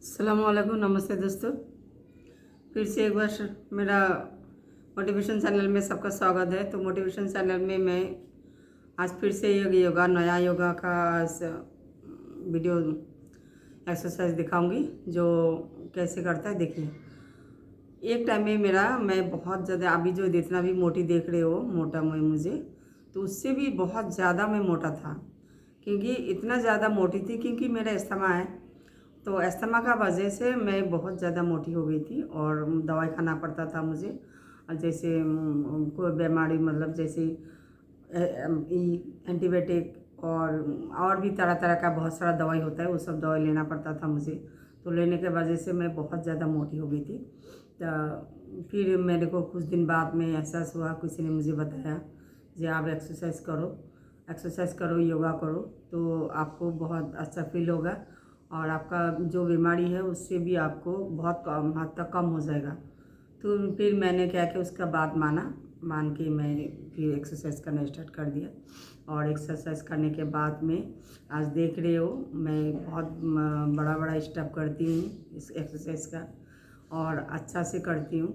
अस्सलामुअलैकुम, नमस्ते दोस्तों। फिर से एक बार मेरा मोटिवेशन चैनल में सबका स्वागत है। तो मोटिवेशन चैनल में मैं आज फिर से योगा नया योगा का वीडियो एक्सरसाइज दिखाऊंगी जो कैसे करता है। देखिए, एक टाइम में मैं बहुत ज़्यादा, अभी जो जितना भी मोटी देख रहे हो, मोटा मैं मुझे, तो उससे भी बहुत ज़्यादा मैं मोटा था। क्योंकि इतना ज़्यादा मोटी थी क्योंकि मेरा अस्थमा है। तो अस्थमा का वजह से मैं बहुत ज़्यादा मोटी हो गई थी और दवाई खाना पड़ता था मुझे। जैसे कोई बीमारी, मतलब जैसे एंटीबायोटिक और भी तरह तरह का बहुत सारा दवाई होता है, वो सब दवाई लेना पड़ता था मुझे। तो लेने के वजह से मैं बहुत ज़्यादा मोटी हो गई थी। तो फिर मेरे को कुछ दिन बाद में एहसास हुआ, किसी ने मुझे बताया कि आप एक्सरसाइज करो, योगा करो, तो आपको बहुत अच्छा फील होगा और आपका जो बीमारी है उससे भी आपको बहुत कम हद तक कम हो जाएगा। तो फिर मैंने क्या किया, उसका बात मान के मैं फिर एक्सरसाइज करना स्टार्ट कर दिया। और एक्सरसाइज करने के बाद में आज देख रहे हो, मैं बहुत बड़ा बड़ा स्टेप करती हूँ इस एक्सरसाइज का और अच्छा से करती हूँ।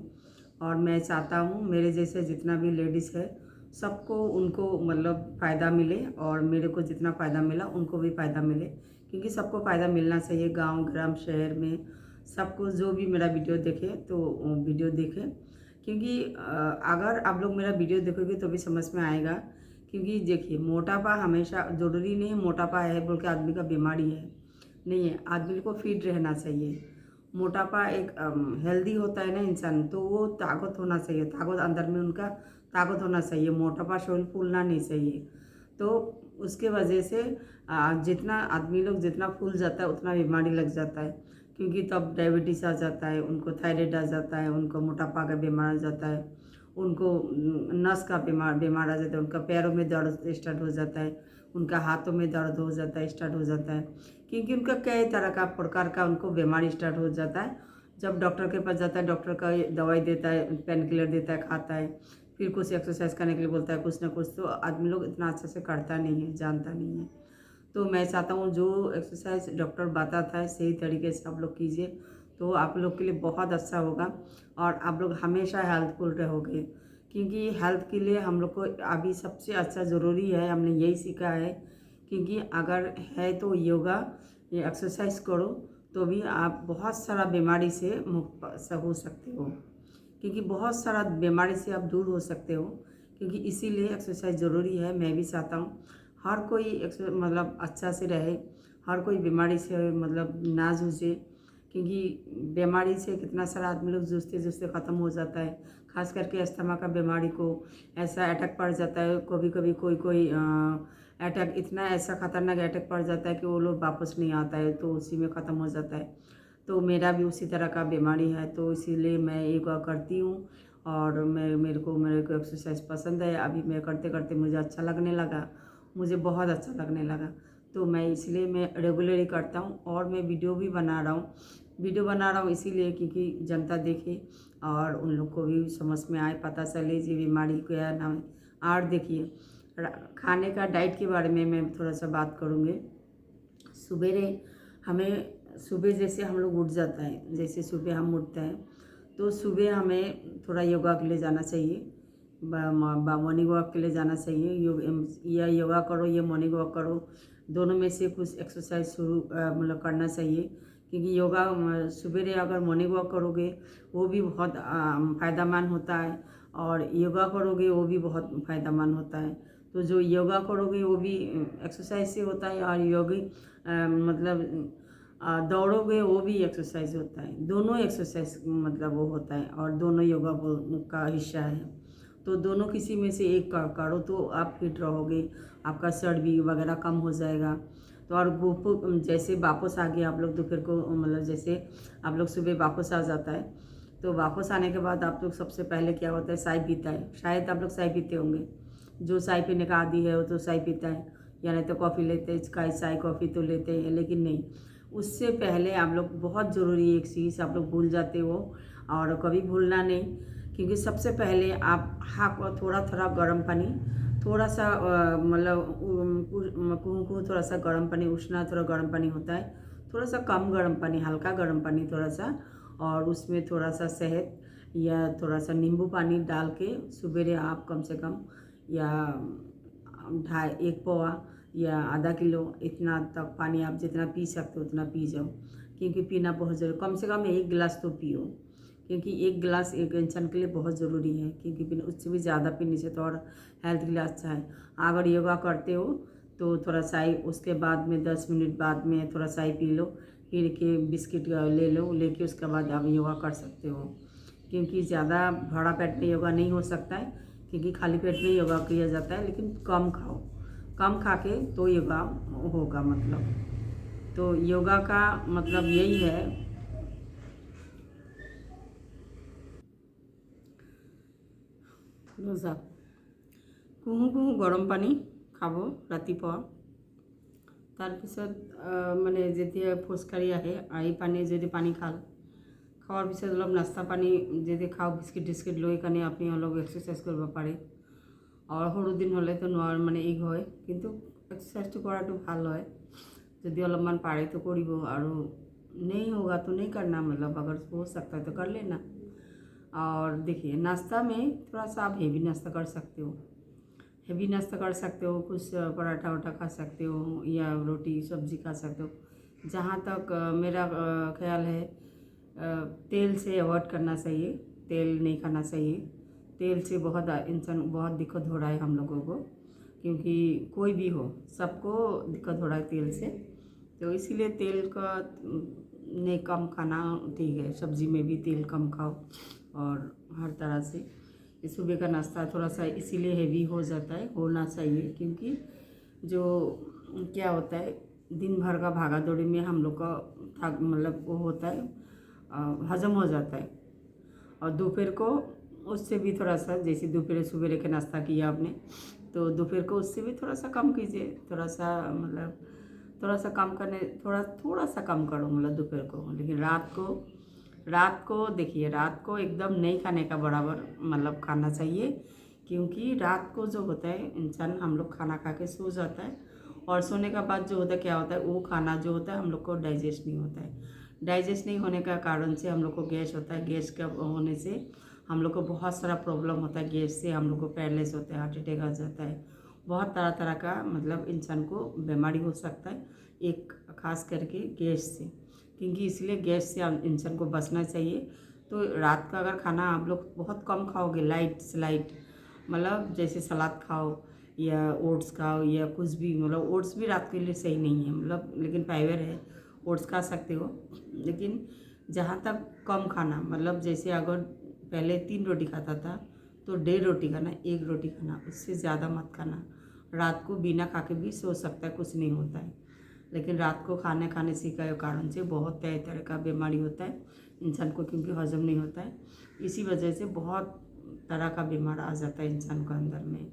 और मैं चाहता हूँ मेरे जैसे जितना भी लेडीज़ है सबको, उनको मतलब फ़ायदा मिले और मेरे को जितना फ़ायदा मिला उनको भी फ़ायदा मिले। क्योंकि सबको फ़ायदा मिलना चाहिए, गांव ग्राम शहर में सबको जो भी मेरा वीडियो देखे तो वीडियो देखे। क्योंकि अगर आप लोग मेरा वीडियो देखोगे तो भी समझ में आएगा। क्योंकि देखिए, मोटापा हमेशा ज़रूरी नहीं है, मोटापा है बोल के आदमी का बीमारी है नहीं है। आदमी को फिट रहना चाहिए। मोटापा एक हेल्दी होता है ना इंसान, तो वो ताकत होना चाहिए, ताकत अंदर में उनका ताकत होना चाहिए। मोटापा शरीर फूलना नहीं चाहिए। तो उसके वजह से जितना आदमी लोग जितना फूल जाता है उतना बीमारी लग जाता है। क्योंकि तब डायबिटीज़ आ जाता है, उनको थायराइड आ जाता है, उनको मोटापा का बीमार आ जाता है, उनको नस का बीमार आ जाता है, उनका पैरों में दर्द स्टार्ट हो जाता है, उनका हाथों में दर्द हो जाता है, स्टार्ट हो जाता है। क्योंकि उनका कई तरह का प्रकार का उनको बीमारी स्टार्ट हो जाता है। जब डॉक्टर के पास जाता है, डॉक्टर का दवाई देता है, पेन किलर देता है, खाता है, फिर कुछ एक्सरसाइज करने के लिए बोलता है, कुछ ना कुछ। तो आदमी लोग इतना अच्छे से करता नहीं है, जानता नहीं है। तो मैं चाहता हूँ जो एक्सरसाइज डॉक्टर बताता है सही तरीके से आप लोग कीजिए, तो आप लोग के लिए बहुत अच्छा होगा और आप लोग हमेशा हेल्थफुल रहोगे। क्योंकि हेल्थ के लिए हम लोग को अभी सबसे अच्छा ज़रूरी है, हमने यही सीखा है। क्योंकि अगर है तो योगा, ये एक्सरसाइज करो तो भी आप बहुत सारा बीमारी से मुक्त हो सकते हो। क्योंकि बहुत सारा बीमारी से आप दूर हो सकते हो। क्योंकि इसीलिए एक्सरसाइज ज़रूरी है। मैं भी चाहता हूँ हर कोई मतलब अच्छा से रहे, हर कोई बीमारी से मतलब ना जूझे। क्योंकि बीमारी से कितना सारा आदमी लोग जूझते जूझते ख़त्म हो जाता है। खास करके अस्थमा का बीमारी को ऐसा अटैक पड़ जाता है, कभी कभी कोई कोई अटैक, इतना ऐसा ख़तरनाक अटैक पड़ जाता है कि वो लोग वापस नहीं आता है, तो उसी में ख़त्म हो जाता है। तो मेरा भी उसी तरह का बीमारी है, तो इसीलिए मैं योगा करती हूँ। और मेरे को एक्सरसाइज पसंद है। अभी मैं करते करते मुझे अच्छा लगने लगा, मुझे बहुत अच्छा लगने लगा। तो मैं इसलिए मैं रेगुलरली करता हूँ और मैं वीडियो बना रहा हूँ इसीलिए क्योंकि जनता देखे और उन लोग को भी समझ में आए, पता चले जी बीमारी क्या नाम है। और देखिए, खाने का डाइट के बारे में मैं थोड़ा सा बात करूँगी। सुबेरे हमें, सुबह जैसे हम लोग उठ जाता है, जैसे सुबह हम उठते हैं तो सुबह हमें थोड़ा योगा के लिए जाना चाहिए, मॉर्निंग वॉक के लिए जाना चाहिए। या योगा करो या मॉर्निंग वॉक करो, दोनों में से कुछ एक्सरसाइज शुरू मतलब करना चाहिए। क्योंकि योगा सुबह अगर मॉर्निंग वॉक करोगे वो भी बहुत फ़ायदेमंद होता है और योगा करोगे वो भी बहुत फ़ायदेमंद होता है। तो जो योगा करोगे वो भी एक्सरसाइज से होता है और योगी मतलब दौड़ोगे वो भी एक्सरसाइज होता है। दोनों एक्सरसाइज मतलब वो होता है और दोनों योगा का हिस्सा है। तो दोनों किसी में से एक करो तो आप फिट रहोगे, आपका चर्बी वगैरह कम हो जाएगा। तो और वो जैसे वापस आ गए आप लोग दोपहर को, मतलब जैसे आप लोग सुबह वापस आ जाता है, तो वापस आने के बाद आप लोग सबसे पहले क्या होता है, चाय पीता है। शायद आप लोग चाय पीते होंगे, जो चाय पीने का आदी है वो तो चाय पीता है, या नहीं तो कॉफ़ी लेते हैं, चाय कॉफ़ी तो लेते हैं। लेकिन नहीं, उससे पहले आप लोग, बहुत ज़रूरी एक चीज़ आप लोग भूल जाते हो और कभी भूलना नहीं। क्योंकि सबसे पहले आप हाथ को थोड़ा थोड़ा गर्म पानी, थोड़ा सा मतलब कुहू थोड़ा सा गर्म पानी, उष्णा थोड़ा गर्म पानी होता है, थोड़ा सा कम गर्म पानी, हल्का गर्म पानी थोड़ा सा, और उसमें थोड़ा सा शहद या थोड़ा सा नींबू पानी डाल के सवेरे आप कम से कम या 1 पौआ या आधा किलो इतना तक पानी आप जितना पी सकते हो उतना पी जाओ, क्योंकि पीना बहुत ज़रूरी, कम से कम 1 गिलास तो पियो, क्योंकि 1 गिलास एक इंसान के लिए बहुत ज़रूरी है, क्योंकि उससे भी ज़्यादा पीने से तो और हेल्थ के लिए अच्छा है। अगर योगा करते हो तो थोड़ा चाय उसके बाद में 10 मिनट बाद में थोड़ा चाय पी लो, फिर के बिस्किट ले लो, लेके उसके बाद आप योगा कर सकते हो, क्योंकि ज़्यादा भरा पेट में योगा नहीं हो सकता है, क्योंकि खाली पेट में योगा किया जाता है, लेकिन कम खाओ, कम खा के तो योगा होगा। मतलब तो योगा का मतलब यही है। रोजा कुहू गरम पानी খাব ৰাতিপুৱা, তাৰপিছত মানে যেতিয়া খোজকাঢ়ি আহে আহি যদি পানী খাওয়ার পিছত অলপ নাস্তা পানী যদি খাও বিস্কিট টিস্কিট লৈ কাৰণে আপুনি অলপ এক্সাৰচাইজ কৰিব পাৰে। और সৰু দিন হ'লে তো নোৱাৰ মানে হয়, কিন্তু এক্সাৰচাইজটো কৰাটো ভাল হয়, যদি অলপমান পাৰে তো কৰিব, আৰু नहीं होगा तो नहीं करना, मतलब अगर हो सकता है तो कर लेना। और देखिए नाश्ता में थोड़ा सा आप हेवी नाश्ता कर सकते हो, हेवी नाश्ता कर सकते हो, कुछ पराठा वराठा खा सकते हो या रोटी सब्जी खा सकते हो। जहाँ तक मेरा ख्याल है तेल से अवॉइड करना चाहिए, तेल नहीं खाना चाहिए। तेल से बहुत इंसान बहुत दिक्कत हो रहा है हम लोगों को, क्योंकि कोई भी हो सबको दिक्कत हो रहा है तेल से, तो इसीलिए तेल का नहीं कम खाना ठीक है। सब्जी में भी तेल कम खाओ, और हर तरह से सुबह का नाश्ता थोड़ा सा इसीलिए हेवी हो जाता है, होना चाहिए, क्योंकि जो क्या होता है दिन भर का भागा दौड़ी में हम लोग का थक मतलब वो होता है हजम हो जाता है। और दोपहर को उससे भी थोड़ा सा, जैसे दोपहर सुबह के नाश्ता किया आपने, तो दोपहर को उससे भी थोड़ा सा कम कीजिए, थोड़ा सा मतलब थोड़ा सा कम करने थोड़ा सा कम करो मतलब दोपहर को। लेकिन रात को देखिए, रात को एकदम नहीं खाने का बराबर मतलब खाना चाहिए, क्योंकि रात को जो होता है इंसान हम लोग खाना खा के सो जाता है, और सोने का बाद जो होता है क्या होता है वो खाना जो होता है हम लोग को डाइजेस्ट नहीं होता है। डाइजेस्ट नहीं होने का कारण से हम लोग को गैस होता है, गैस का होने से हम लोग को बहुत सारा प्रॉब्लम होता है, गैस से हम लोग को पैरलेस होता है, हार्ट अटैक आ जाता है, बहुत तरह तरह का मतलब इंसान को बीमारी हो सकता है, एक खास करके गैस से, क्योंकि इसलिए गैस से इंसान को बचना चाहिए। तो रात का अगर खाना आप लोग बहुत कम खाओगे, लाइट मतलब जैसे सलाद खाओ या ओट्स खाओ या कुछ भी, मतलब ओट्स भी रात के लिए सही नहीं है मतलब, लेकिन फाइबर है, ओट्स खा सकते हो। लेकिन जहाँ तक कम खाना, मतलब जैसे अगर पहले 3 रोटी खाता था तो 1.5 रोटी खाना, 1 रोटी खाना, उससे ज़्यादा मत खाना। रात को बिना खा के भी सो सकता है, कुछ नहीं होता है, लेकिन रात को खाने से के कारण से बहुत तरह का बीमारी होता है इंसान को, क्योंकि हजम नहीं होता है। इसी वजह से बहुत तरह का बीमार आ जाता है इंसान को अंदर में,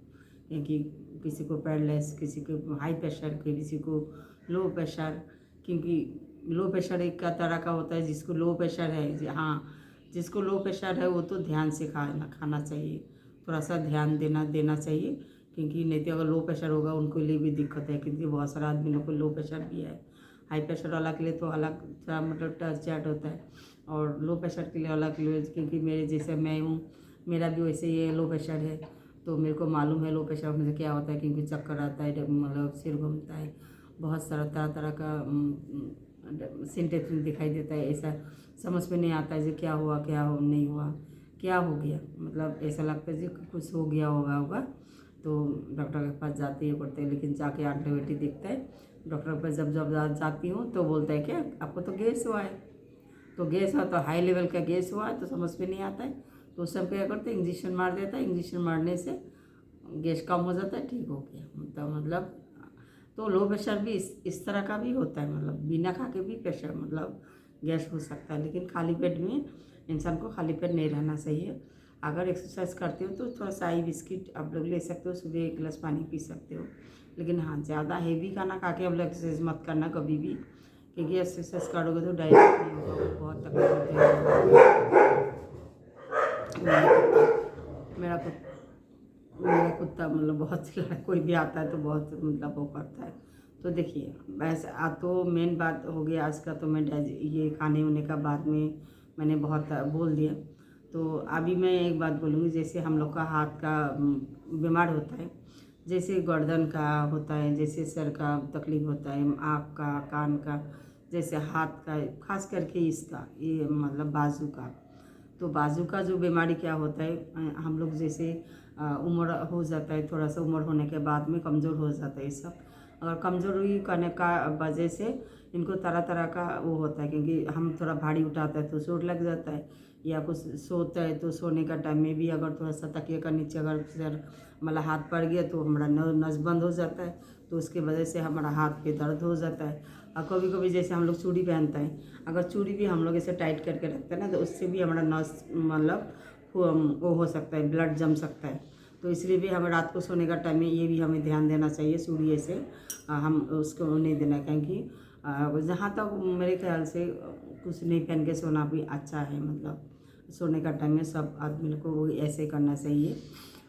क्योंकि किसी को पैरलेस, किसी को हाई प्रेशर, किसी को लो प्रेशर, क्योंकि लो प्रेशर एक का तरह का होता है, जिसको लो प्रेशर है, हाँ जिसको लो प्रेशर है वो तो ध्यान से खाना चाहिए, थोड़ा सा ध्यान देना चाहिए, क्योंकि नहीं तो अगर लो प्रेशर होगा उनको लिए भी दिक्कत है, क्योंकि बहुत सारा आदमी लोग को लो प्रेशर भी है। हाई प्रेशर वाला के लिए तो अलग सा मतलब टच चैट होता है, और लो प्रेशर के लिए अलग, क्योंकि मेरे जैसे मैं हूँ, मेरा भी वैसे ही लो प्रेशर है, तो मेरे को मालूम है लो प्रेशर होने से क्या होता है, क्योंकि चक्कर आता है, मतलब सिर घूमता है, बहुत सारा तरह का सिम्टम्स दिखाई देता है, ऐसा समझ में नहीं आता है जो क्या हुआ नहीं हुआ, क्या हो गया, मतलब ऐसा लगता है जी कुछ हो गया होगा। तो डॉक्टर के पास जाते ही पड़ते हैं, लेकिन जाके एंटीबायोटिक दिखता है। डॉक्टर के पास जब जाती हूँ तो बोलता है क्या आपको तो गैस हुआ है, तो गैस हुआ तो हाई लेवल का गैस हुआ है, तो समझ में नहीं आता है, तो उस समय क्या करते हैं इंजेक्शन मार देता है, इंजेक्शन मारने से गैस कम हो जाता है, ठीक हो गया। तो मतलब तो लो प्रेशर भी इस तरह का भी होता है, मतलब बिना खा के भी प्रेशर मतलब गैस हो सकता है, लेकिन खाली पेट में इंसान को खाली पेट नहीं रहना चाहिए। अगर एक्सरसाइज करते हो तो थोड़ा चाय बिस्किट आप लोग ले सकते हो, सुबह 1 गिलास पानी पी सकते हो, लेकिन हाँ ज़्यादा हेवी खाना खा के आप लोग एक्सरसाइज मत करना कभी भी, क्योंकि एक्सरसाइज करोगे तो डाइजेस्ट नहीं होगा, बहुत तकलीफ होती है। मेरा कुत्ता मतलब बहुत चिल्लाता है, कोई भी आता है तो बहुत मतलब वो करता है, तो देखिए वैसे तो मेन बात हो गया आज का, तो मैं ये खाने होने का बाद में मैंने बहुत बोल दिया। तो अभी मैं एक बात बोलूँगी, जैसे हम लोग का हाथ का बीमार होता है, जैसे गर्दन का होता है, जैसे सर का तकलीफ होता है, आँख का, कान का, जैसे हाथ का, खास करके इसका ये मतलब बाजू का। तो बाजू का जो बीमारी क्या होता है, हम लोग जैसे उम्र हो जाता है, थोड़ा सा उम्र होने के बाद में कमज़ोर हो जाता है ये सब। और कमज़ोरी करने का वजह से इनको तरह तरह का वो होता है, क्योंकि हम थोड़ा भारी उठाता है तो चोट लग जाता है, या कुछ सोता है तो सोने का टाइम में भी अगर थोड़ा सा तकिए का नीचे अगर सर मतलब हाथ पड़ गया तो हमारा नस बंद हो जाता है, तो उसके वजह से हमारा हाथ पे दर्द हो जाता है। और कभी कभी जैसे हम लोग चूड़ी पहनते हैं, अगर चूड़ी भी हम लोग ऐसे टाइट करके रखते हैं ना, तो उससे भी हमारा नस मतलब वो हो सकता है, ब्लड जम सकता है। तो इसलिए भी हमें रात को सोने का टाइम में ये भी हमें ध्यान देना चाहिए, चूड़ी ऐसे हम उसको नहीं देना, क्योंकि जहाँ तक मेरे ख्याल से कुछ नहीं पहन के सोना भी अच्छा है। मतलब सोने का टाइम में सब आदमी को वो ऐसे करना चाहिए।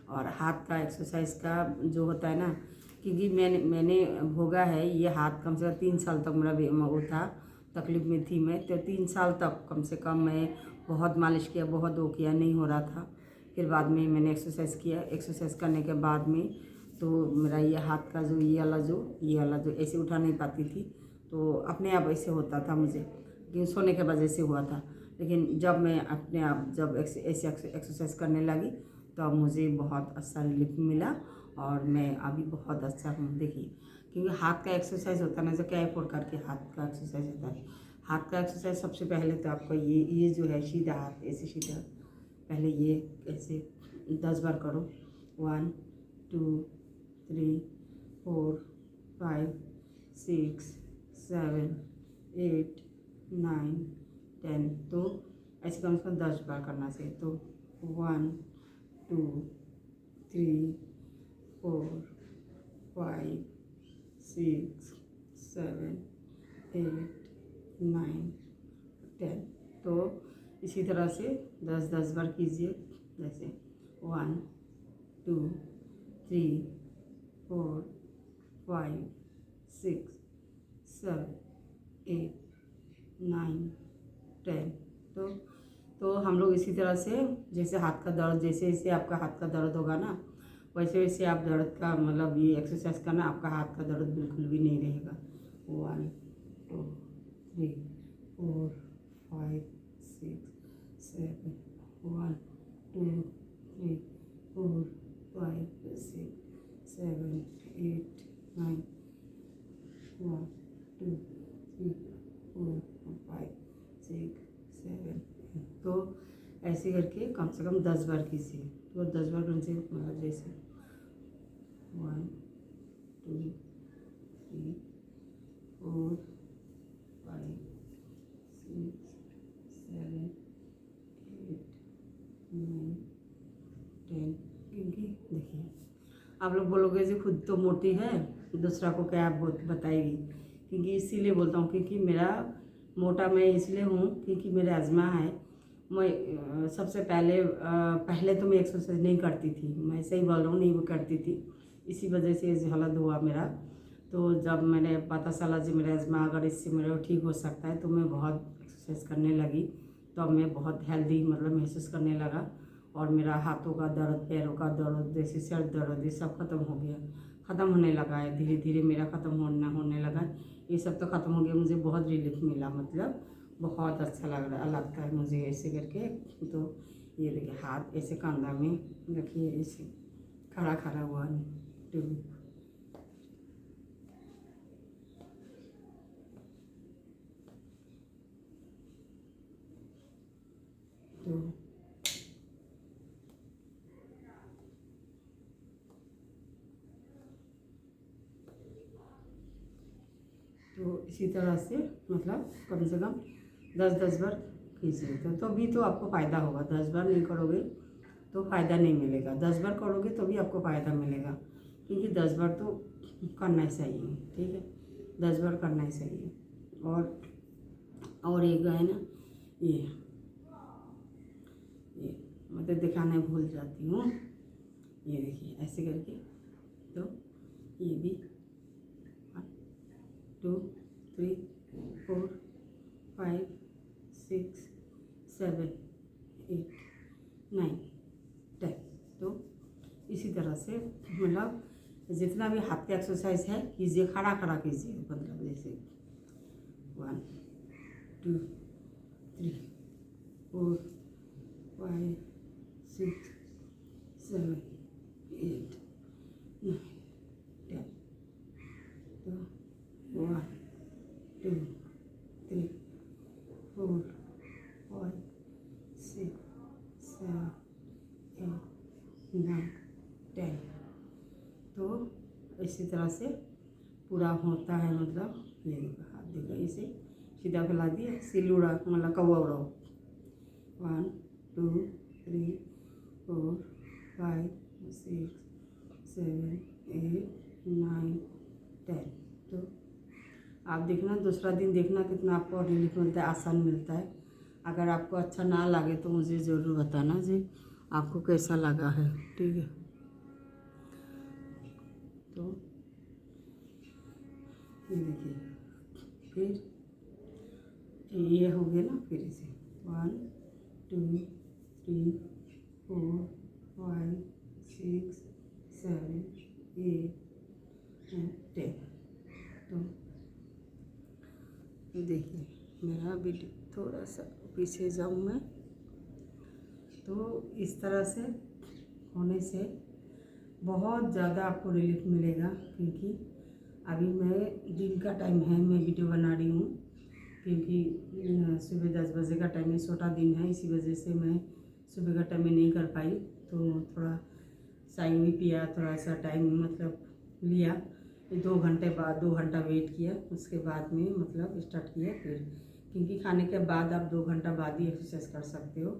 और हाथ का एक्सरसाइज का जो होता है ना, क्योंकि मैंने भोगा है ये हाथ, कम से कम 3 साल तक मेरा वो था, तकलीफ़ में थी मैं, तो 3 साल तक कम से कम मैं बहुत मालिश किया, बहुत वो किया, नहीं हो रहा था। फिर बाद में मैंने एक्सरसाइज किया, एक्सरसाइज करने के बाद में तो मेरा ये हाथ का जो ये वाला जो ऐसे उठा नहीं पाती थी, तो अपने आप ऐसे होता था मुझे, लेकिन सोने के वजह से हुआ था। लेकिन जब मैं अपने आप जब ऐसे एक्सरसाइज करने लगी तो अब मुझे बहुत अच्छा रिलीफ मिला, और मैं अभी बहुत अच्छा हूँ। देखिए, क्योंकि हाथ का एक्सरसाइज होता है ना, जो क्या प्रकार के हाथ का एक्सरसाइज होता है। हाथ का एक्सरसाइज सबसे पहले तो आपका ये जो है सीधा हाथ, ऐसे सीधा, पहले ये ऐसे 10 बार करो। 1 2 3 4 5 6 7 8 9 10। तो ऐसे कम से कम 10 बार करना चाहिए। तो 1 2 3 4 5 6 7 8 9 10। तो इसी तरह से 10-10 बार कीजिए, जैसे 1 2 3 4 5 6 7 8 9 10। तो हम लोग इसी तरह से, जैसे हाथ का दर्द, जैसे जैसे आपका हाथ का दर्द होगा ना, वैसे वैसे आप दर्द का मतलब ये एक्सरसाइज करना, आपका हाथ का दर्द बिल्कुल भी नहीं रहेगा। 1 2 3 4 5 6 7 1 2 3 4 5 6 7 8 9 1 2 3 4 5 6 7। तो ऐसे करके कम से कम 10 बार कीजिए। तो 10 बार करने से मतलब जैसे 1 2 3 4 5 6 7 8 9 10। क्योंकि देखिए, आप लोग बोलोगे जी खुद तो मोटी है, दूसरा को क्या बताएगी, क्योंकि इसीलिए बोलता हूँ, क्योंकि मेरा मोटा मैं इसलिए हूँ क्योंकि मेरा अजमा है। मैं सबसे पहले तो मैं एक्सरसाइज नहीं करती थी, मैं सही बोल रहा हूँ, नहीं वो करती थी, इसी वजह से ये हालत हुआ मेरा। तो जब मैंने पता चला जी मेरा अजमा अगर इससे मेरा ठीक हो सकता है, तो मैं बहुत एक्सरसाइज करने लगी। तो अब मैं बहुत हेल्दी मतलब महसूस करने लगा, और मेरा हाथों का दर्द, पैरों का दर्द, जैसे सर दर्द, ये सब खत्म हो गया, ख़त्म होने लगा है, धीरे धीरे मेरा ख़त्म होने लगा। ये सब तो ख़त्म हो गया, मुझे बहुत रिलीफ मिला, मतलब बहुत अच्छा लगता है मुझे ऐसे करके। तो ये देखिए हाथ ऐसे कंधा में रखिए, ऐसे खड़ा खड़ा हुआ तो तो इसी तरह से मतलब कम से कम 10-10 बार कीजिए, तो भी तो आपको फ़ायदा होगा। 10 बार नहीं करोगे तो फ़ायदा नहीं मिलेगा, 10 बार करोगे तो भी आपको फ़ायदा मिलेगा, क्योंकि 10 बार तो करना ही चाहिए। ठीक है, 10 बार करना ही चाहिए। और एक है ना, ये मतलब दिखाने भूल जाती हूँ, ये देखिए ऐसे करके, तो ये भी 2 3 4 5 6 7 8 9 10। तो इसी तरह से मतलब जितना भी हाथ का एक्सरसाइज है कीजिए, खड़ा खड़ा कीजिए, मतलब जैसे 1 2 3 4 5 6 7 8 9 10। तो 1 2 3 4 5 6 7 8 9 10। तो इसी तरह से पूरा होता है, मतलब ये देखो हाथ देखो, इसे सीधा फैला दिया, सिल उड़ा मतलब कौवा उड़ाओ। 1 2 3 4 5 6 7 8 9 10। तो आप देखना, दूसरा दिन देखना कितना आपको रिलीफ मिलता है, आसान मिलता है। अगर आपको अच्छा ना लगे तो मुझे ज़रूर बताना जी आपको कैसा लगा है, ठीक है। तो ये देखिए, फिर ये हो गया ना, फिर इसे 1 2 3 4 5 6 7 8 10। तो देखिए मेरा वीडियो थोड़ा सा पीछे जाऊँ मैं, तो इस तरह से होने से बहुत ज़्यादा आपको रिलीफ मिलेगा। क्योंकि अभी मैं दिन का टाइम है, मैं वीडियो बना रही हूँ, क्योंकि सुबह 10 बजे का टाइम है, छोटा दिन है, इसी वजह से मैं सुबह का टाइम में नहीं कर पाई। तो थोड़ा चाय भी पिया, थोड़ा सा टाइम मतलब लिया, 2 घंटे बाद 2 घंटा वेट किया, उसके बाद में मतलब स्टार्ट किया फिर। क्योंकि खाने के बाद आप 2 घंटा बाद ही एक्सरसाइज कर सकते हो,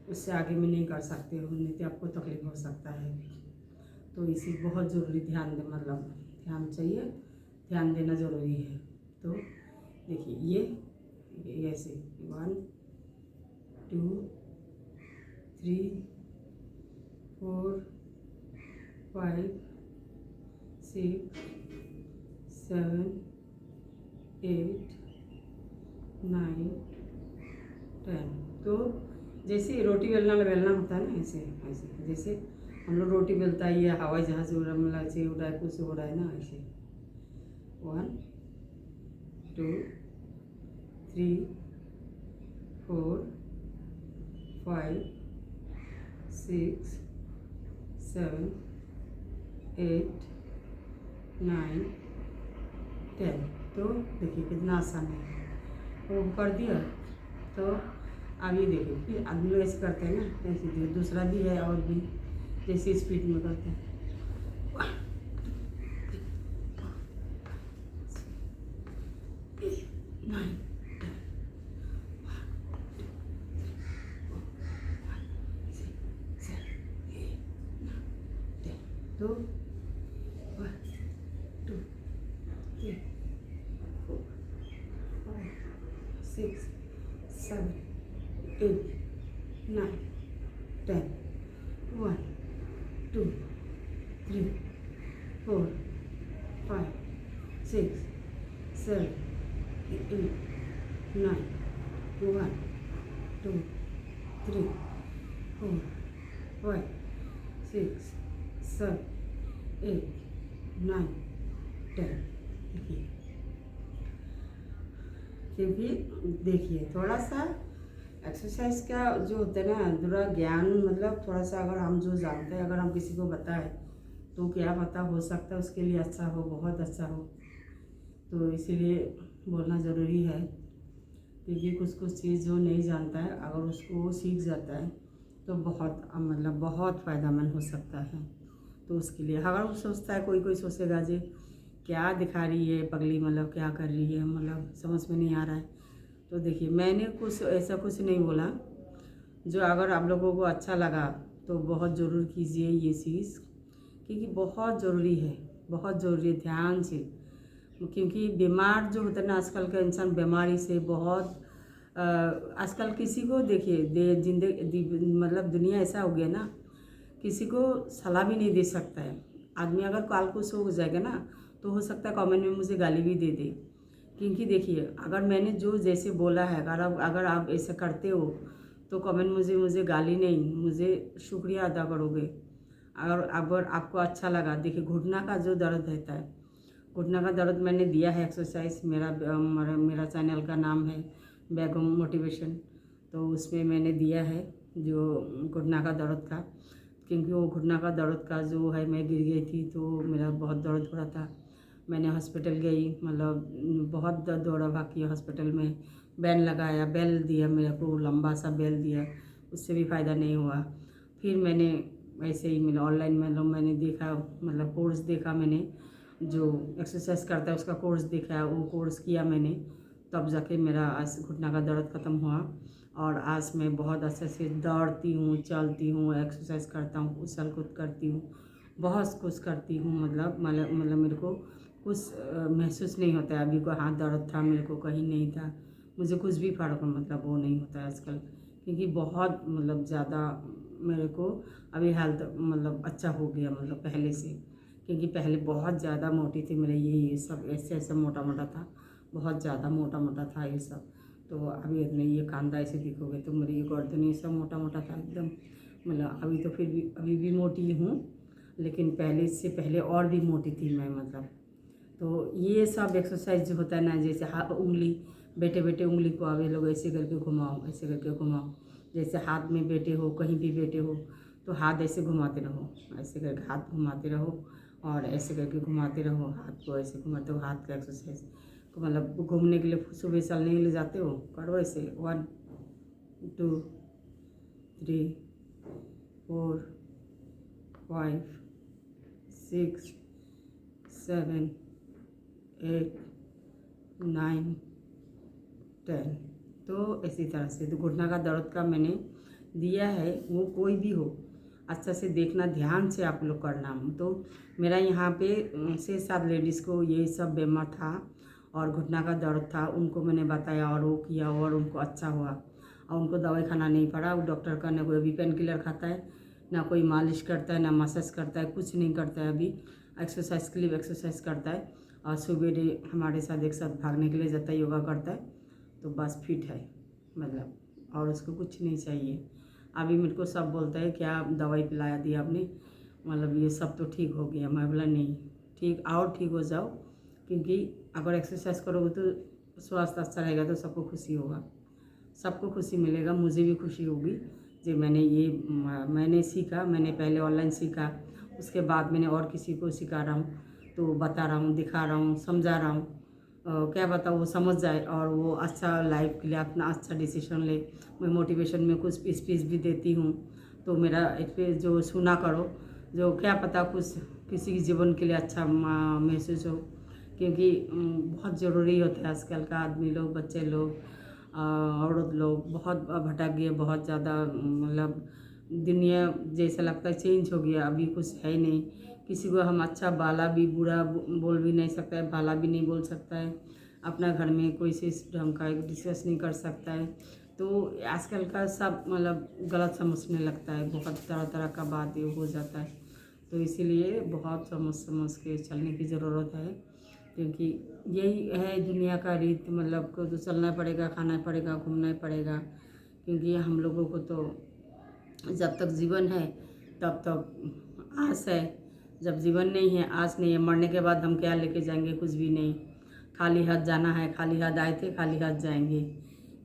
उससे आगे में नहीं कर सकते हो, नहीं तो आपको तकलीफ हो सकता है। तो इसी बहुत ज़रूरी ध्यान दे, मतलब ध्यान चाहिए, ध्यान देना ज़रूरी है। तो देखिए ये ऐसे 1 2 3 4 5 6 7 8 9 10। तो जैसे रोटी बेलना होता है ना, ऐसे ऐसे जैसे हम लोग रोटी बेलता है, ये हवाई जहाज उड़ रहा, मतलब ऐसे उड़ रहा है, कुछ हो रहा है ना, ऐसे 1 2 3 4 5 6 7 8 9 10। तो देखिए कितना आसान है, वो कर दिया। तो अभी देखिए फिर आदमी लोग ऐसे करते हैं ना, ऐसे दूसरा भी है और भी जैसे स्पीड में करते हैं। 9 तो 1 2 3 4 5 6 7 8 9 10। 1 2 3 4 5 6 7 8 9 1 2 3 4 5 6 7 8 9 10। देखिए, क्योंकि देखिए थोड़ा सा एक्सरसाइज का जो होता है ना, थोड़ा ज्ञान, मतलब थोड़ा सा अगर हम जो जानते हैं, अगर हम किसी को बताएं तो क्या पता हो सकता है उसके लिए अच्छा हो, बहुत अच्छा हो। तो इसीलिए बोलना ज़रूरी है, क्योंकि कुछ चीज़ जो नहीं जानता है अगर उसको वो सीख जाता है तो बहुत मतलब बहुत फ़ायदेमंद हो सकता है। तो उसके लिए अगर वो सोचता है, कोई सोचेगा जी क्या दिखा रही है पगली, मतलब क्या कर रही है, मतलब समझ में नहीं आ रहा है। तो देखिए मैंने कुछ ऐसा कुछ नहीं बोला, जो अगर आप लोगों को अच्छा लगा तो बहुत ज़रूर कीजिए ये चीज़, क्योंकि बहुत ज़रूरी है, बहुत ज़रूरी है, ध्यान से। क्योंकि बीमार जो होता है ना आजकल का इंसान, बीमारी से बहुत आजकल किसी को देखिए जिंदगी मतलब दुनिया ऐसा हो गया ना, किसी को सलाह भी नहीं दे सकता है आदमी। अगर कल को सो हो जाएगा ना तो हो सकता है कमेंट में मुझे गाली भी दे दे। क्योंकि देखिए, अगर मैंने जो जैसे बोला है, अगर आप ऐसा करते हो तो कमेंट मुझे गाली नहीं, मुझे शुक्रिया अदा करोगे। अगर आपको अच्छा लगा, देखिए घुटना का जो दर्द रहता है, घुटना का दर्द मैंने दिया है एक्सरसाइज। मेरा चैनल का नाम है बेगम मोटिवेशन, तो उसमें मैंने दिया है जो घुटना का दर्द का। क्योंकि वो घुटना का दर्द का जो है, मैं गिर गई थी तो मेरा बहुत दर्द हो रहा था। मैंने हॉस्पिटल गई, मतलब बहुत दौड़ा भाग किया हॉस्पिटल में, बैन लगाया, बेल दिया मेरे को, लंबा सा बेल दिया, उससे भी फ़ायदा नहीं हुआ। फिर मैंने ऐसे ही मतलब ऑनलाइन मैंने देखा, मतलब कोर्स देखा मैंने, जो एक्सरसाइज करता है उसका कोर्स देखा, वो कोर्स किया मैंने, तब जाके मेरा आज घुटना का दर्द ख़त्म हुआ। और आज मैं बहुत अच्छे से दौड़ती हूँ, चलती हूँ, एक्सरसाइज करता हूँ, उछल कूद करती हूँ, बहुत कुछ करती हूँ। मतलब मेरे को कुछ महसूस नहीं होता है। अभी को हाथ दर्द था मेरे को, कहीं नहीं था, मुझे कुछ भी फ़र्क मतलब वो नहीं होता है आजकल। क्योंकि बहुत मतलब ज़्यादा मेरे को अभी हेल्थ मतलब अच्छा हो गया, मतलब पहले से। क्योंकि पहले बहुत ज़्यादा मोटी थी, मेरे ये सब ऐसे ऐसे मोटा मोटा था, बहुत ज़्यादा मोटा मोटा था ये सब। तो अभी अपने ये कांधा ऐसे दिखोगे तो मेरी ये गर्दन ये सब मोटा मोटा था एकदम। मतलब अभी तो फिर भी अभी भी मोटी हूँ, लेकिन पहले से पहले और भी मोटी थी मैं, मतलब। तो ये सब एक्सरसाइज जो होता है ना, जैसे हाथ उंगली, बैठे बैठे उंगली को आगे लोग ऐसे करके घुमाओ, ऐसे करके घुमाओ। जैसे हाथ में बैठे हो, कहीं भी बैठे हो, तो हाथ ऐसे घुमाते रहो, ऐसे करके हाथ घुमाते रहो, और ऐसे करके घुमाते रहो, हाथ को ऐसे घुमाते हो। हाथ का एक्सरसाइज तो मतलब घूमने के लिए, सुबह चलने के लिए जाते हो, करो ऐसे 1 2 3 4 5 6 7 8 9 10। तो इसी तरह से तो घुटना का दर्द का मैंने दिया है, वो कोई भी हो अच्छा से देखना, ध्यान से आप लोग करना। तो मेरा यहाँ पे 6-7 लेडीज़ को ये सब बीमार था और घुटना का दर्द था, उनको मैंने बताया और वो किया और उनको अच्छा हुआ, और उनको दवाई खाना नहीं पड़ा। वो डॉक्टर का ना कोई अभी पेन किलर खाता है, ना कोई मालिश करता है, ना मसाज करता है, कुछ नहीं करता है अभी। एक्सरसाइज के लिए एक्सरसाइज करता है, और सुबह हमारे साथ एक साथ भागने के लिए जाता है, योगा करता है, तो बस फिट है मतलब, और उसको कुछ नहीं चाहिए। अभी मेरे को सब बोलता है क्या दवाई पिलाया दी आपने, मतलब ये सब तो ठीक हो गया। मैं बोला नहीं, ठीक और ठीक हो जाओ, क्योंकि अगर एक्सरसाइज करोगे तो स्वास्थ्य अच्छा रहेगा तो सबको खुशी होगा, सबको खुशी मिलेगा, मुझे भी खुशी होगी। जो मैंने सीखा, मैंने पहले ऑनलाइन सीखा, उसके बाद मैंने और किसी को सिखा रहा हूँ, तो बता रहा हूँ, दिखा रहा हूँ, समझा रहा हूँ। क्या बताओ, वो समझ जाए और वो अच्छा लाइफ के लिए अपना अच्छा डिसीजन ले। मैं मोटिवेशन में कुछ स्पीच भी देती हूँ, तो मेरा एक पे जो सुना करो, जो क्या पता कुछ किसी के जीवन के लिए अच्छा महसूस हो। क्योंकि बहुत ज़रूरी होता है आजकल का, आदमी लोग, बच्चे लोग, औरत लोग बहुत भटक गए, बहुत ज़्यादा मतलब दुनिया जैसा लगता है चेंज हो गया, अभी कुछ है ही नहीं। किसी को हम अच्छा बाला भी बुरा बोल भी नहीं सकता है, बाला भी नहीं बोल सकता है, अपना घर में कोई से ढंग का डिस्कस नहीं कर सकता है। तो आजकल का सब मतलब गलत समझने लगता है, बहुत तरह तरह का बात ये हो जाता है। तो इसीलिए बहुत समझ के चलने की ज़रूरत है, क्योंकि यही है दुनिया का रीत, मतलब को तो चलना पड़ेगा, खाना पड़ेगा, घूमना पड़ेगा। क्योंकि हम लोगों को तो जब तक जीवन है तब तक आस है, जब जीवन नहीं है, आस नहीं है, मरने के बाद हम क्या लेके जाएंगे, कुछ भी नहीं। खाली हाथ जाना है, खाली हाथ आए थे, खाली हाथ जाएंगे।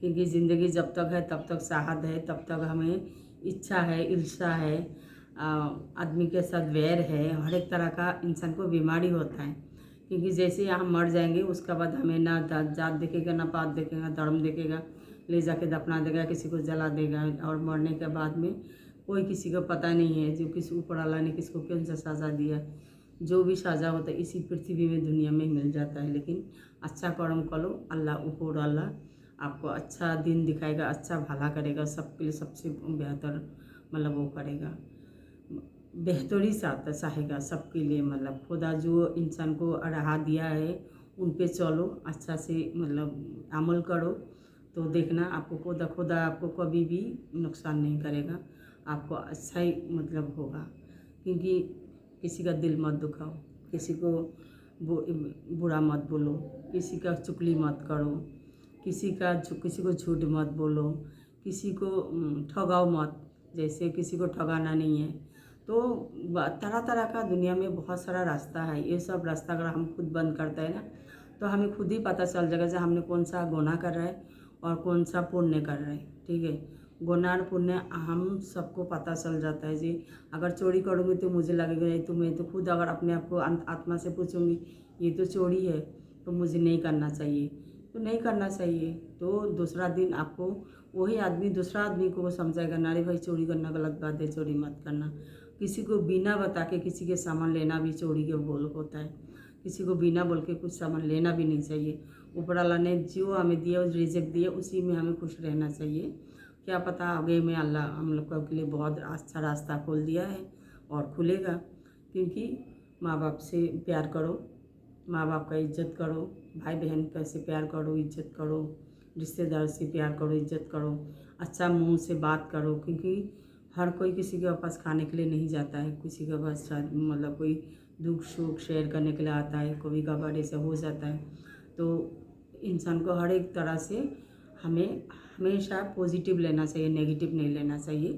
क्योंकि ज़िंदगी जब तक है तब तक साहत है, तब तक हमें इच्छा है, ईर्ष्या है, आदमी के साथ वैर है, हर एक तरह का इंसान को बीमारी होता है। क्योंकि जैसे हम मर जाएंगे उसके बाद हमें ना जात देखेगा, ना पात देखेगा, धर्म देखेगा, ले जाके दफना देगा, किसी को जला देगा। और मरने के बाद में कोई किसी को पता नहीं है, जो किसी ऊपर वाला ने किसको कौन सा सज़ा दिया। जो भी सज़ा होता है इसी पृथ्वी में, दुनिया में मिल जाता है। लेकिन अच्छा कर्म करो, अल्लाह ऊपर अल्लाह आपको अच्छा दिन दिखाएगा, अच्छा भला करेगा, सबके लिए सबसे बेहतर मतलब वो करेगा, बेहतरी चाहेगा सबके लिए। मतलब खुदा जो इंसान को राह दिया है उन पे चलो, अच्छा से मतलब अमल करो, तो देखना आपको खुदा आपको कभी भी नुकसान नहीं करेगा, आपको अच्छा ही मतलब होगा। क्योंकि किसी का दिल मत दुखाओ, किसी को बुरा मत बोलो, किसी का चुगली मत करो, किसी को झूठ मत बोलो, किसी को ठगाओ मत, जैसे किसी को ठगाना नहीं है। तो तरह तरह का दुनिया में बहुत सारा रास्ता है। ये सब रास्ता अगर हम खुद बंद करते हैं ना, तो हमें खुद ही पता चल जाएगा कि हमने कौन सा गुनाह कर रहा है और कौन सा पुण्य कर रहा है। ठीक है, गुनाह और पुण्य हम सबको पता चल जाता है जी। अगर चोरी करूँगी तो मुझे लगेगा नहीं, तो मैं तो खुद अगर अपने आप को आत्मा से पूछूंगी ये तो चोरी है, तो मुझे नहीं करना चाहिए, तो नहीं करना चाहिए। तो दूसरा दिन आपको वही आदमी दूसरा आदमी को समझाएगा, नारे भाई चोरी करना गलत बात है, चोरी मत करना। किसी को बिना बता के किसी के सामान लेना भी चोरी के बोल होता है। किसी को बिना बोल के कुछ सामान लेना भी नहीं चाहिए। ऊपर वाला ने जो हमें दिया, रिज़्क दिया, उसी में हमें खुश रहना चाहिए। क्या पता आगे में अल्लाह हम लोग के लिए बहुत अच्छा रास्ता खोल दिया है और खुलेगा। क्योंकि माँ बाप से प्यार करो, माँ बाप का इज्जत करो, भाई बहन का से प्यार करो, इज्जत करो, रिश्तेदार से प्यार करो, इज्जत करो, अच्छा मुंह से बात करो। क्योंकि हर कोई किसी के पास खाने के लिए नहीं जाता है, किसी के पास मतलब कोई दुख सुख शेयर करने के लिए आता है, कभी कभार ऐसा हो जाता है। तो इंसान को हर एक तरह से हमें हमेशा पॉजिटिव लेना चाहिए, नेगेटिव नहीं लेना चाहिए।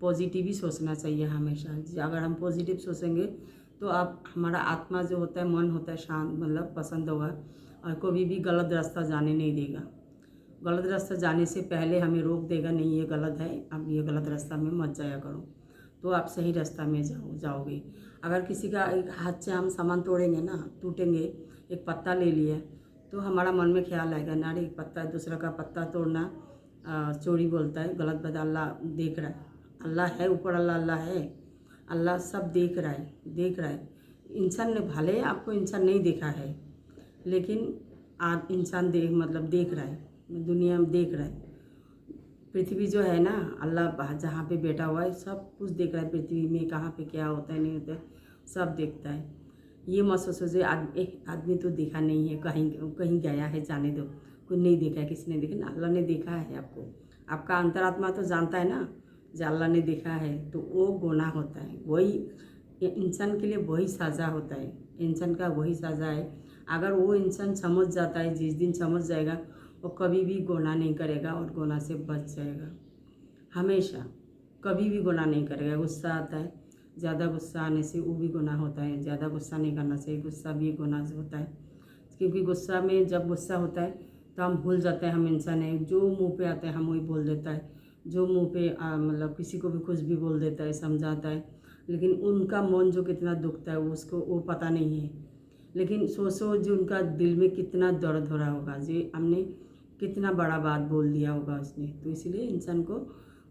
पॉजिटिव ही सोचना चाहिए हमेशा। अगर हम पॉजिटिव सोचेंगे तो आप हमारा आत्मा जो होता है, मन होता है, शांत मतलब पसंद होगा और कभी भी गलत रास्ता जाने नहीं देगा। गलत रास्ता जाने से पहले हमें रोक देगा, नहीं ये गलत है, अब ये गलत रास्ता में मत जाया करो, तो आप सही रास्ता में जाओगे। अगर किसी का एक हाथ से हम सामान तोड़ेंगे ना, टूटेंगे, एक पत्ता ले लिया, तो हमारा मन में ख्याल आएगा, ना रे एक पत्ता दूसरा का पत्ता तोड़ना चोरी बोलता है, गलत बात। अल्लाह देख रहा है, अल्लाह है ऊपर, अल्लाह है, अल्लाह सब देख रहा है। इंसान ने भले आपको इंसान नहीं देखा है, लेकिन आप इंसान देख रहा है, दुनिया में देख रहा है। पृथ्वी जो है ना, अल्लाह जहाँ पे बैठा हुआ है सब कुछ देख रहा है। पृथ्वी में कहाँ पे क्या होता है नहीं होता है, सब देखता है। ये मत सोचो आदमी तो देखा नहीं है, कहीं गया है, जाने दो, कोई नहीं देखा है, किसी ने देखा ना, अल्लाह ने देखा है आपको। आपका अंतरात्मा तो जानता है ना, जो अल्लाह ने देखा है, तो वो गुनाह होता है। वही इंसान के लिए वही सज़ा होता है, इंसान का वही सज़ा है। अगर वो इंसान समझ जाता है, जिस दिन समझ जाएगा, वो कभी भी गुनाह नहीं करेगा और गुनाह से बच जाएगा। हमेशा कभी भी गुनाह नहीं करेगा। गुस्सा आता है, ज़्यादा गुस्सा आने से वो भी गुनाह होता है। ज़्यादा गुस्सा नहीं करना चाहिए, गुस्सा भी गुनाह होता है। क्योंकि गुस्सा में जब गुस्सा होता है तो हम भूल जाते हैं हम इंसान है। जो मुंह पे आता है हम वही बोल देता है, जो मुंह पे मतलब किसी को भी कुछ भी बोल देता है, समझाता है, लेकिन उनका मन जो कितना दुखता है उसको वो पता नहीं है। लेकिन सोचो जो उनका दिल में कितना दर्द हो रहा होगा, जी हमने कितना बड़ा बात बोल दिया होगा उसने। तो इसलिए इंसान को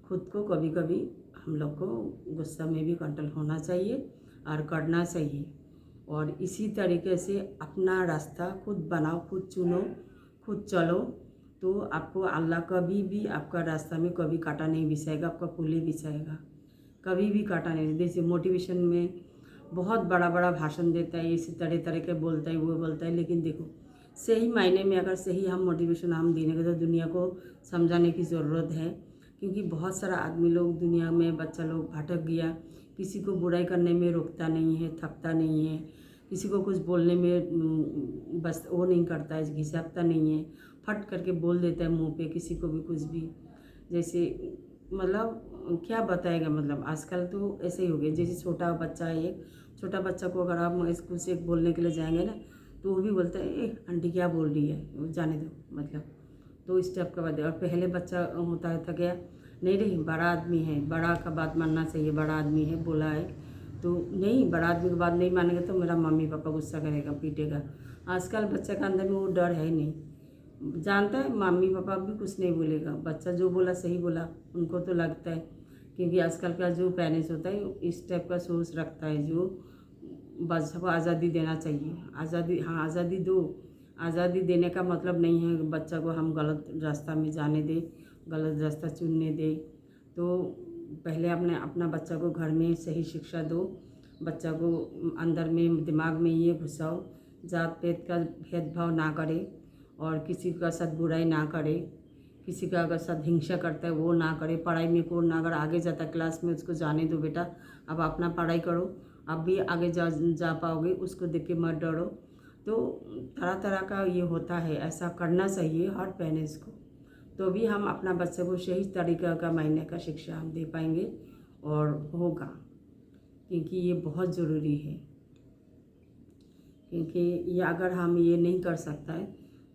खुद को कभी कभी हम लोग को गुस्सा में भी कंट्रोल होना चाहिए और करना चाहिए। और इसी तरीके से अपना रास्ता खुद बनाओ, खुद चुनो, खुद चलो, तो आपको अल्लाह कभी भी आपका रास्ता में कभी कांटा नहीं बिछाएगा, आपका पुल ही बिछाएगा, कभी भी कांटा नहीं। जैसे मोटिवेशन में बहुत बड़ा बड़ा भाषण देता है, इसी तरह तरह के बोलता है, वो बोलता है, लेकिन देखो सही मायने में अगर सही हम मोटिवेशन हम देने का, तो दुनिया को समझाने की ज़रूरत है। क्योंकि बहुत सारा आदमी लोग दुनिया में, बच्चा लोग भटक गया, किसी को बुराई करने में रुकता नहीं है, थकता नहीं है, किसी को कुछ बोलने में बस वो नहीं करता है, घिसाता नहीं है, फट करके बोल देता है मुंह पे किसी को भी कुछ भी। जैसे मतलब क्या बताएगा, मतलब आजकल तो ऐसे ही हो गया। जैसे छोटा बच्चा है, एक छोटा बच्चा को अगर आप स्कूल से बोलने के लिए जाएंगे ना, तो वो भी बोलता है ए आंटी क्या बोल रही है, जाने दो, मतलब। तो इस टाइप का बात है। और पहले बच्चा होता था क्या, नहीं रही बड़ा आदमी है, बड़ा का बात मानना चाहिए, बड़ा आदमी है बोला है तो नहीं, बड़ा आदमी की बात नहीं मानेंगे तो मेरा मम्मी पापा गुस्सा करेगा, पीटेगा। आजकल बच्चे का अंदर में वो डर है नहीं, जानता है मम्मी पापा भी कुछ नहीं बोलेगा, बच्चा जो बोला सही बोला, उनको तो लगता है। क्योंकि आजकल का जो पेरेंट्स होता है इस टाइप का सोच रखता है, जो बच्चा को आज़ादी देना चाहिए। आज़ादी, हाँ आज़ादी दो। आज़ादी देने का मतलब नहीं है बच्चा को हम गलत रास्ता में जाने दें, गलत रास्ता चुनने दें। तो पहले अपना बच्चा को घर में सही शिक्षा दो, बच्चा को अंदर में दिमाग में ये घुसाओ, जात पात का भेदभाव ना करे और किसी का साथ बुराई ना करे, किसी का अगर साथ हिंसा करता है वो ना करे। पढ़ाई में को ना, अगर आगे जाता क्लास में उसको जाने दो, बेटा अब अपना पढ़ाई करो, अब भी आगे जा पाओगे, उसको देख के मत डरो। तो तरह तरह का ये होता है, ऐसा करना चाहिए हर पेरेंट्स को, तो भी हम अपना बच्चे को सही तरीक़े का महीने का शिक्षा हम दे पाएंगे और होगा, क्योंकि ये बहुत ज़रूरी है। क्योंकि ये अगर हम ये नहीं कर सकता है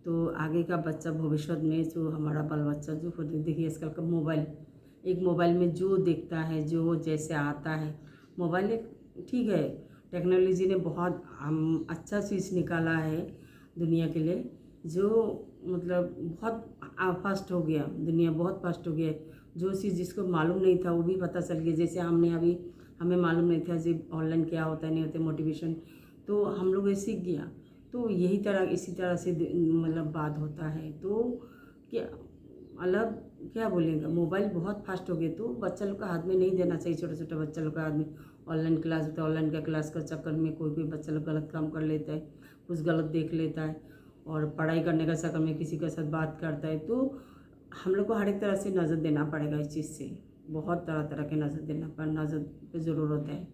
तो आगे का बच्चा भविष्य में जो हमारा बाल बच्चा जो खुद देखिए आजकल का मोबाइल में जो देखता है, जो जैसे आता है, मोबाइल एक ठीक है, टेक्नोलॉजी ने बहुत अच्छा चीज़ निकाला है दुनिया के लिए, जो मतलब बहुत फास्ट हो गया, दुनिया बहुत फास्ट हो गया। जो चीज़ जिसको मालूम नहीं था वो भी पता चल गया। जैसे हमें मालूम नहीं था जी ऑनलाइन क्या होता है, नहीं होता मोटिवेशन, तो हम लोग ये सीख गया। तो इसी तरह से मतलब बात होता है। तो क्या मतलब क्या बोलेंगे, मोबाइल बहुत फास्ट हो गए, तो बच्चा लोग का हाथ में नहीं देना चाहिए। छोटे छोटे बच्चा लोग का हाथ में ऑनलाइन क्लास होता है, ऑनलाइन का क्लास का चक्कर में कोई बच्चा लोग गलत काम कर लेता है, कुछ गलत देख लेता है और पढ़ाई करने का चक्कर में किसी के साथ बात करता है। तो हम लोग को हर एक तरह से नज़र देना पड़ेगा इस चीज़ से, बहुत तरह के नज़र पे ज़रूरत है,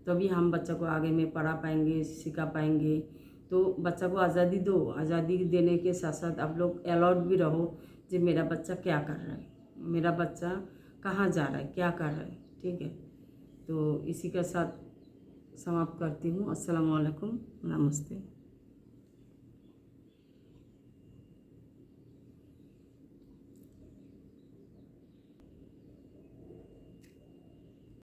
तभी हम बच्चा को आगे में पढ़ा पाएंगे, सिखा पाएंगे। तो बच्चा को आज़ादी दो, आज़ादी देने के साथ साथ आप लोग अलर्ट भी रहो कि मेरा बच्चा क्या कर रहा है, मेरा बच्चा कहाँ जा रहा है, क्या कर रहा है। ठीक है, तो इसी के साथ समाप्त करती हूँ। अस्सलाम वालेकुम, नमस्ते।